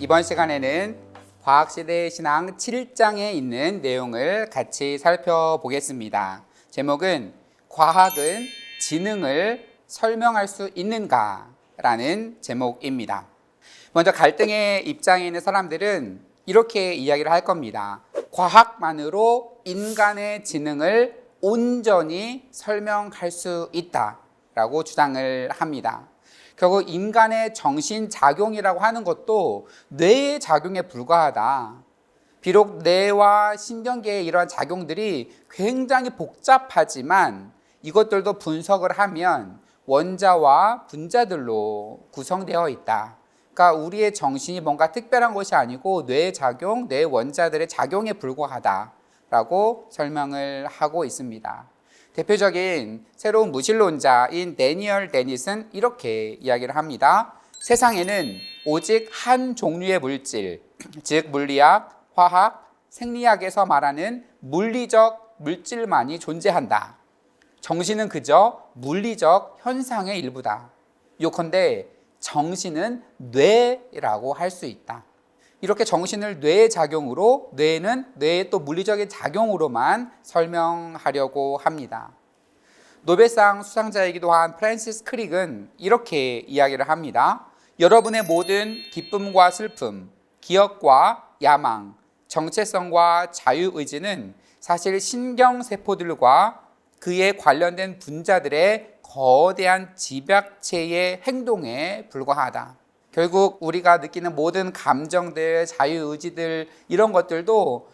이번 시간에는 과학시대 신앙 7장에 있는 내용을 같이 살펴보겠습니다. 제목은 과학은 지능을 설명할 수 있는가? 라는 제목입니다. 먼저 갈등의 입장에 있는 사람들은 이렇게 이야기를 할 겁니다. 과학만으로 인간의 지능을 온전히 설명할 수 있다라고 주장을 합니다. 결국 인간의 정신작용이라고 하는 것도 뇌의 작용에 불과하다. 비록 뇌와 신경계의 이러한 작용들이 굉장히 복잡하지만 이것들도 분석을 하면 원자와 분자들로 구성되어 있다. 그러니까 우리의 정신이 뭔가 특별한 것이 아니고 뇌의 작용, 뇌 원자들의 작용에 불과하다라고 설명을 하고 있습니다. 대표적인 새로운 무신론자인 데니얼 데니슨 이렇게 이야기를 합니다. 세상에는 오직 한 종류의 물질, 즉 물리학, 화학, 생리학에서 말하는 물리적 물질만이 존재한다. 정신은 그저 물리적 현상의 일부다. 요컨대 정신은 뇌라고 할 수 있다. 이렇게 정신을 뇌의 작용으로, 뇌는 뇌의 또 물리적인 작용으로만 설명하려고 합니다. 노벨상 수상자이기도 한 프랜시스 크릭은 이렇게 이야기를 합니다. 여러분의 모든 기쁨과 슬픔, 기억과 야망, 정체성과 자유의지는 사실 신경세포들과 그에 관련된 분자들의 거대한 집약체의 행동에 불과하다. 결국 우리가 느끼는 모든 감정들, 자유의지들 이런 것들도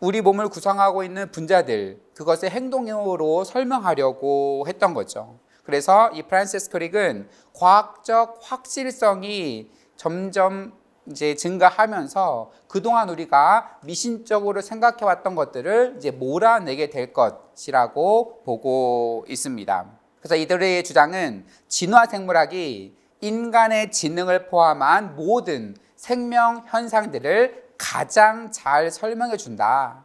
우리 몸을 구성하고 있는 분자들, 그것의 행동으로 설명하려고 했던 거죠. 그래서 이 프란시스 크릭은 과학적 확실성이 점점 이제 증가하면서 그동안 우리가 미신적으로 생각해왔던 것들을 이제 몰아내게 될 것이라고 보고 있습니다. 그래서 이들의 주장은 진화생물학이 인간의 지능을 포함한 모든 생명 현상들을 가장 잘 설명해 준다.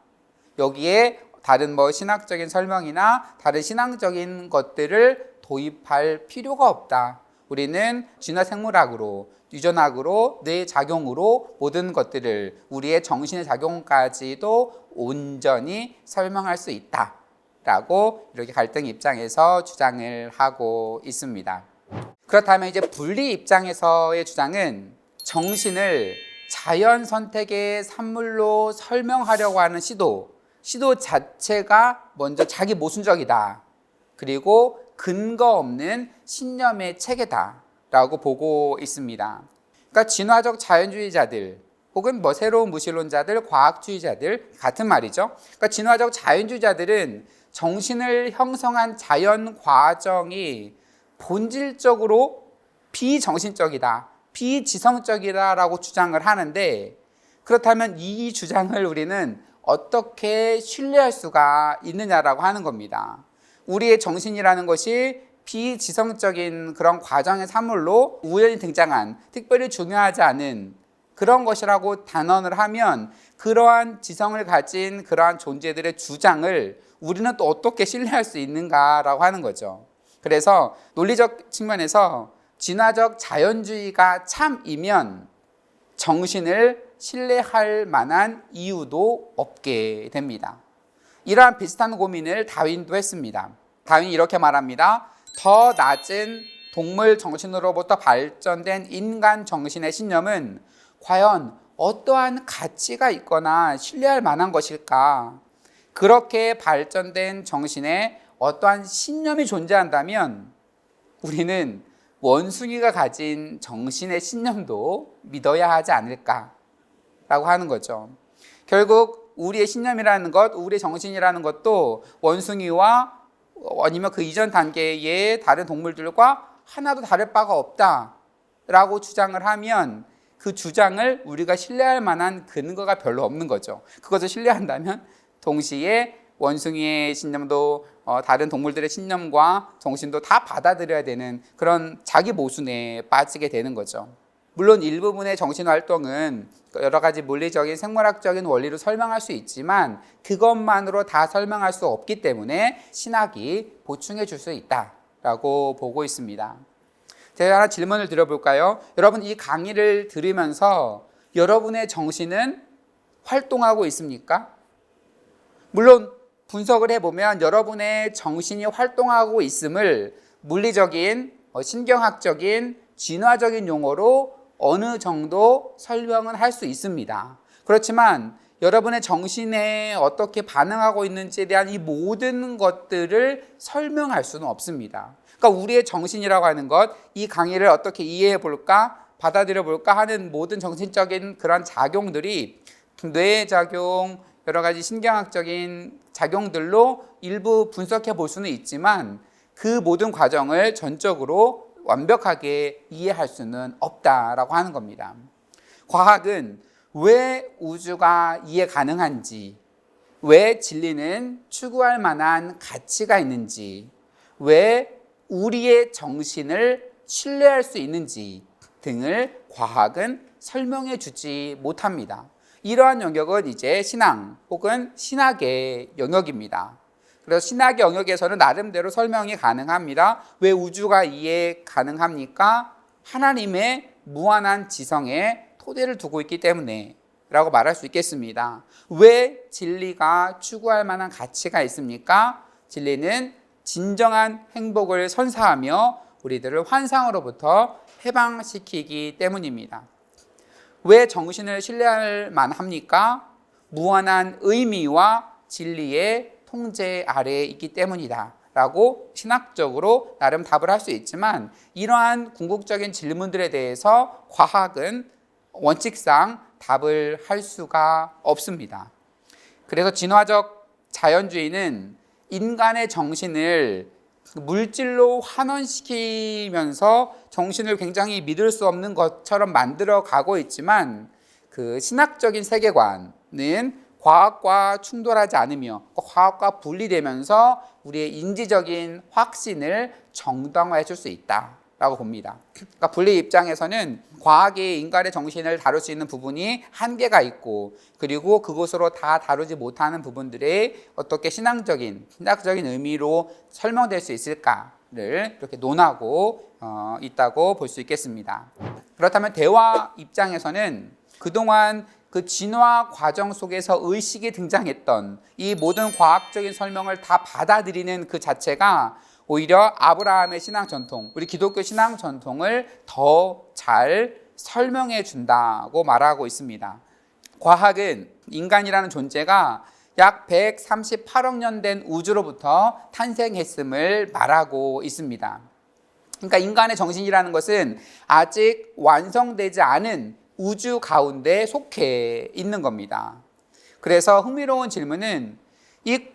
여기에 다른 신학적인 설명이나 다른 신앙적인 것들을 도입할 필요가 없다. 우리는 진화생물학으로, 유전학으로, 뇌 작용으로 모든 것들을 우리의 정신의 작용까지도 온전히 설명할 수 있다. 라고 이렇게 갈등 입장에서 주장을 하고 있습니다. 그렇다면 이제 분리 입장에서의 주장은 정신을 자연 선택의 산물로 설명하려고 하는 시도 자체가 먼저 자기 모순적이다. 그리고 근거 없는 신념의 체계다 라고 보고 있습니다. 그러니까 진화적 자연주의자들 혹은 새로운 무신론자들, 과학주의자들 같은 말이죠. 그러니까 진화적 자연주의자들은 정신을 형성한 자연 과정이 본질적으로 비정신적이다, 비지성적이다라고 주장을 하는데, 그렇다면 이 주장을 우리는 어떻게 신뢰할 수가 있느냐라고 하는 겁니다. 우리의 정신이라는 것이 비지성적인 그런 과정의 산물로 우연히 등장한 특별히 중요하지 않은 그런 것이라고 단언을 하면 그러한 지성을 가진 그러한 존재들의 주장을 우리는 또 어떻게 신뢰할 수 있는가라고 하는 거죠. 그래서 논리적 측면에서 진화적 자연주의가 참이면 정신을 신뢰할 만한 이유도 없게 됩니다. 이러한 비슷한 고민을 다윈도 했습니다. 다윈이 이렇게 말합니다. 더 낮은 동물 정신으로부터 발전된 인간 정신의 신념은 과연 어떠한 가치가 있거나 신뢰할 만한 것일까? 그렇게 발전된 정신에 어떠한 신념이 존재한다면 우리는 원숭이가 가진 정신의 신념도 믿어야 하지 않을까라고 하는 거죠. 결국 우리의 신념이라는 것, 우리의 정신이라는 것도 원숭이와 아니면 그 이전 단계의 다른 동물들과 하나도 다를 바가 없다라고 주장을 하면 그 주장을 우리가 신뢰할 만한 근거가 별로 없는 거죠. 그것을 신뢰한다면 동시에 원숭이의 신념도 다른 동물들의 신념과 정신도 다 받아들여야 되는 그런 자기 모순에 빠지게 되는 거죠. 물론 일부분의 정신활동은 여러 가지 물리적인 생물학적인 원리로 설명할 수 있지만 그것만으로 다 설명할 수 없기 때문에 신학이 보충해 줄 수 있다라고 보고 있습니다. 제가 하나 질문을 드려볼까요? 여러분 이 강의를 들으면서 여러분의 정신은 활동하고 있습니까? 물론 분석을 해보면 여러분의 정신이 활동하고 있음을 물리적인, 신경학적인, 진화적인 용어로 어느 정도 설명은 할 수 있습니다. 그렇지만 여러분의 정신에 어떻게 반응하고 있는지에 대한 이 모든 것들을 설명할 수는 없습니다. 그러니까 우리의 정신이라고 하는 것, 이 강의를 어떻게 이해해 볼까, 받아들여 볼까 하는 모든 정신적인 그런 작용들이 뇌의 작용, 여러 가지 신경학적인 작용들로 일부 분석해 볼 수는 있지만 그 모든 과정을 전적으로 완벽하게 이해할 수는 없다라고 하는 겁니다. 과학은 왜 우주가 이해 가능한지, 왜 진리는 추구할 만한 가치가 있는지, 왜 우리의 정신을 신뢰할 수 있는지 등을 과학은 설명해 주지 못합니다. 이러한 영역은 이제 신앙 혹은 신학의 영역입니다. 그래서 신학의 영역에서는 나름대로 설명이 가능합니다. 왜 우주가 이해 가능합니까? 하나님의 무한한 지성에 토대를 두고 있기 때문에 라고 말할 수 있겠습니다. 왜 진리가 추구할 만한 가치가 있습니까? 진리는 진정한 행복을 선사하며 우리들을 환상으로부터 해방시키기 때문입니다. 왜 정신을 신뢰할 만합니까? 무한한 의미와 진리의 통제 아래에 있기 때문이다 라고 신학적으로 나름 답을 할 수 있지만 이러한 궁극적인 질문들에 대해서 과학은 원칙상 답을 할 수가 없습니다. 그래서 진화적 자연주의는 인간의 정신을 물질로 환원시키면서 정신을 굉장히 믿을 수 없는 것처럼 만들어 가고 있지만 그 신학적인 세계관은 과학과 충돌하지 않으며 과학과 분리되면서 우리의 인지적인 확신을 정당화해 줄 수 있다라고 봅니다. 그러니까 분리 입장에서는 과학이 인간의 정신을 다룰 수 있는 부분이 한계가 있고 그리고 그것으로 다 다루지 못하는 부분들이 어떻게 신학적인 의미로 설명될 수 있을까를 이렇게 논하고 있다고 볼 수 있겠습니다. 그렇다면 대화 입장에서는 그동안 그 진화 과정 속에서 의식이 등장했던 이 모든 과학적인 설명을 다 받아들이는 그 자체가 오히려 아브라함의 신앙 전통, 우리 기독교 신앙 전통을 더 잘 설명해 준다고 말하고 있습니다. 과학은 인간이라는 존재가 약 138억 년 된 우주로부터 탄생했음을 말하고 있습니다. 그러니까 인간의 정신이라는 것은 아직 완성되지 않은 우주 가운데 속해 있는 겁니다. 그래서 흥미로운 질문은 이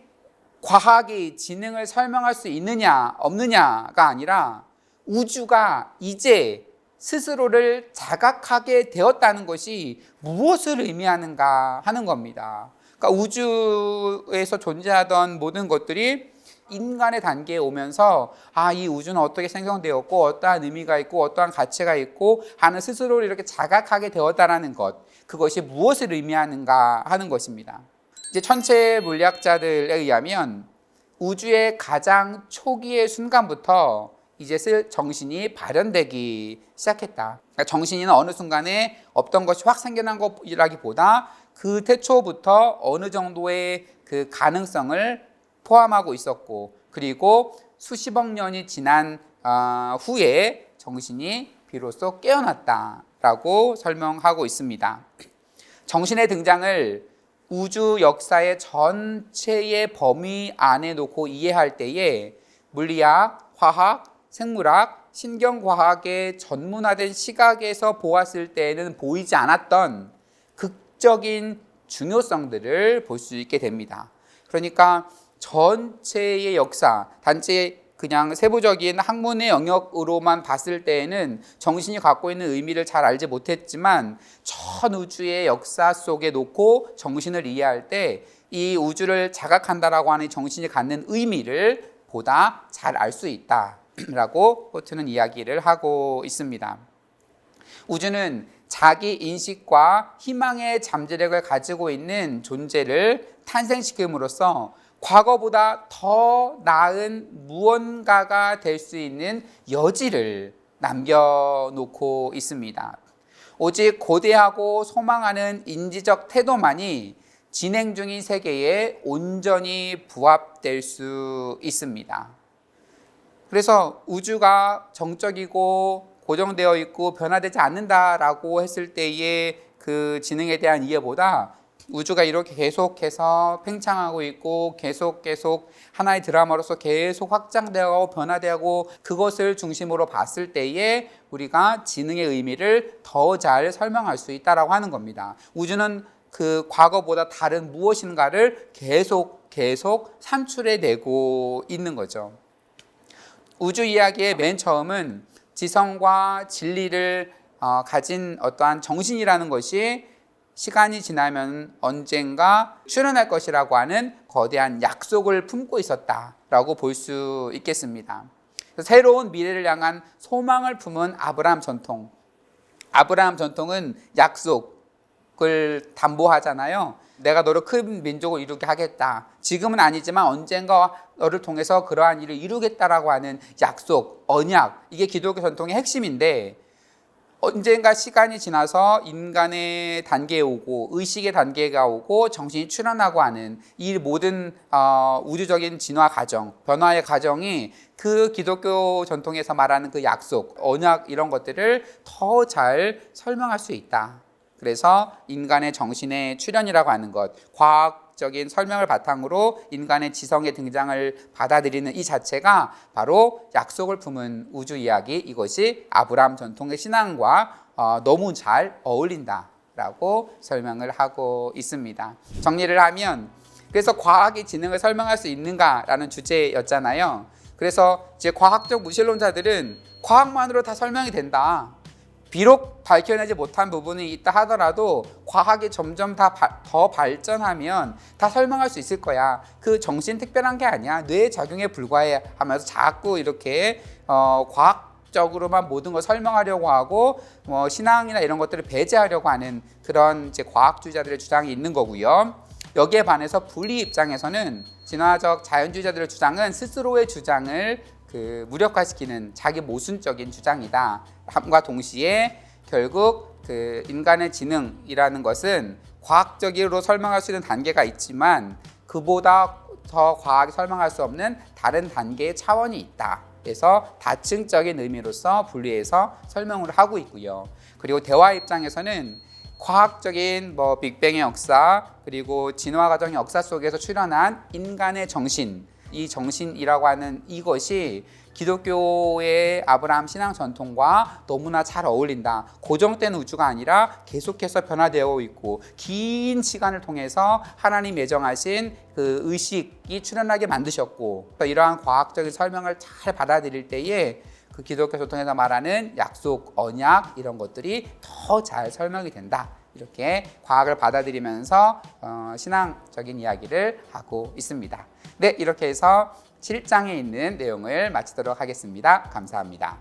과학이 지능을 설명할 수 있느냐 없느냐가 아니라 우주가 이제 스스로를 자각하게 되었다는 것이 무엇을 의미하는가 하는 겁니다. 그러니까 우주에서 존재하던 모든 것들이 인간의 단계에 오면서 이 우주는 어떻게 생성되었고 어떠한 의미가 있고 어떠한 가치가 있고 하는 스스로를 이렇게 자각하게 되었다라는 것, 그것이 무엇을 의미하는가 하는 것입니다. 이제 천체 물리학자들에 의하면 우주의 가장 초기의 순간부터 이제 정신이 발현되기 시작했다. 그러니까 정신이는 어느 순간에 없던 것이 확 생겨난 것이라기보다 그 태초부터 어느 정도의 그 가능성을 포함하고 있었고 그리고 수십억 년이 지난 후에 정신이 비로소 깨어났다라고 설명하고 있습니다. 정신의 등장을 우주 역사의 전체의 범위 안에 놓고 이해할 때에 물리학, 화학, 생물학, 신경과학의 전문화된 시각에서 보았을 때에는 보이지 않았던 극적인 중요성들을 볼 수 있게 됩니다. 그러니까 전체의 역사, 단지 그냥 세부적인 학문의 영역으로만 봤을 때에는 정신이 갖고 있는 의미를 잘 알지 못했지만 전 우주의 역사 속에 놓고 정신을 이해할 때 이 우주를 자각한다라고 하는 정신이 갖는 의미를 보다 잘 알 수 있다라고 호트는 이야기를 하고 있습니다. 우주는 자기 인식과 희망의 잠재력을 가지고 있는 존재를 탄생시킴으로써 과거보다 더 나은 무언가가 될 수 있는 여지를 남겨놓고 있습니다. 오직 고대하고 소망하는 인지적 태도만이 진행 중인 세계에 온전히 부합될 수 있습니다. 그래서 우주가 정적이고 고정되어 있고 변화되지 않는다라고 했을 때의 그 지능에 대한 이해보다 우주가 이렇게 계속해서 팽창하고 있고 계속 하나의 드라마로서 계속 확장되고 변화되고 그것을 중심으로 봤을 때에 우리가 지능의 의미를 더 잘 설명할 수 있다라고 하는 겁니다. 우주는 그 과거보다 다른 무엇인가를 계속 산출해내고 있는 거죠. 우주 이야기의 맨 처음은 지성과 진리를 가진 어떠한 정신이라는 것이 시간이 지나면 언젠가 출현할 것이라고 하는 거대한 약속을 품고 있었다라고 볼 수 있겠습니다. 새로운 미래를 향한 소망을 품은 아브라함 전통. 아브라함 전통은 약속을 담보하잖아요. 내가 너를 큰 민족을 이루게 하겠다. 지금은 아니지만 언젠가 너를 통해서 그러한 일을 이루겠다라고 하는 약속, 언약. 이게 기독교 전통의 핵심인데 언젠가 시간이 지나서 인간의 단계에 오고 의식의 단계가 오고 정신이 출현하고 하는 이 모든 우주적인 진화 과정, 변화의 과정이 그 기독교 전통에서 말하는 그 약속, 언약 이런 것들을 더 잘 설명할 수 있다. 그래서 인간의 정신의 출현이라고 하는 것, 과학적인 설명을 바탕으로 인간의 지성의 등장을 받아들이는 이 자체가 바로 약속을 품은 우주 이야기, 이것이 아브라함 전통의 신앙과 너무 잘 어울린다라고 설명을 하고 있습니다. 정리를 하면 그래서 과학이 지능을 설명할 수 있는가라는 주제였잖아요. 그래서 이제 과학적 무신론자들은 과학만으로 다 설명이 된다. 비록 밝혀내지 못한 부분이 있다 하더라도 과학이 점점 더 발전하면 다 설명할 수 있을 거야. 그 정신 특별한 게 아니야. 뇌의 작용에 불과해 하면서 자꾸 이렇게 과학적으로만 모든 걸 설명하려고 하고 신앙이나 이런 것들을 배제하려고 하는 그런 이제 과학주의자들의 주장이 있는 거고요. 여기에 반해서 분리 입장에서는 진화적 자연주의자들의 주장은 스스로의 주장을 무력화시키는 자기 모순적인 주장이다. 함과 동시에 결국 그 인간의 지능이라는 것은 과학적으로 설명할 수 있는 단계가 있지만 그보다 더 과하게 설명할 수 없는 다른 단계의 차원이 있다. 그래서 다층적인 의미로서 분리해서 설명을 하고 있고요. 그리고 대화 입장에서는 과학적인 빅뱅의 역사 그리고 진화 과정의 역사 속에서 출현한 인간의 정신, 이 정신이라고 하는 이것이 기독교의 아브라함 신앙 전통과 너무나 잘 어울린다. 고정된 우주가 아니라 계속해서 변화되어 있고 긴 시간을 통해서 하나님 예정하신 그 의식이 출현하게 만드셨고 이러한 과학적인 설명을 잘 받아들일 때에 그 기독교 전통에서 말하는 약속, 언약 이런 것들이 더 잘 설명이 된다. 이렇게 과학을 받아들이면서 신앙적인 이야기를 하고 있습니다. 네, 이렇게 해서 7장에 있는 내용을 마치도록 하겠습니다. 감사합니다.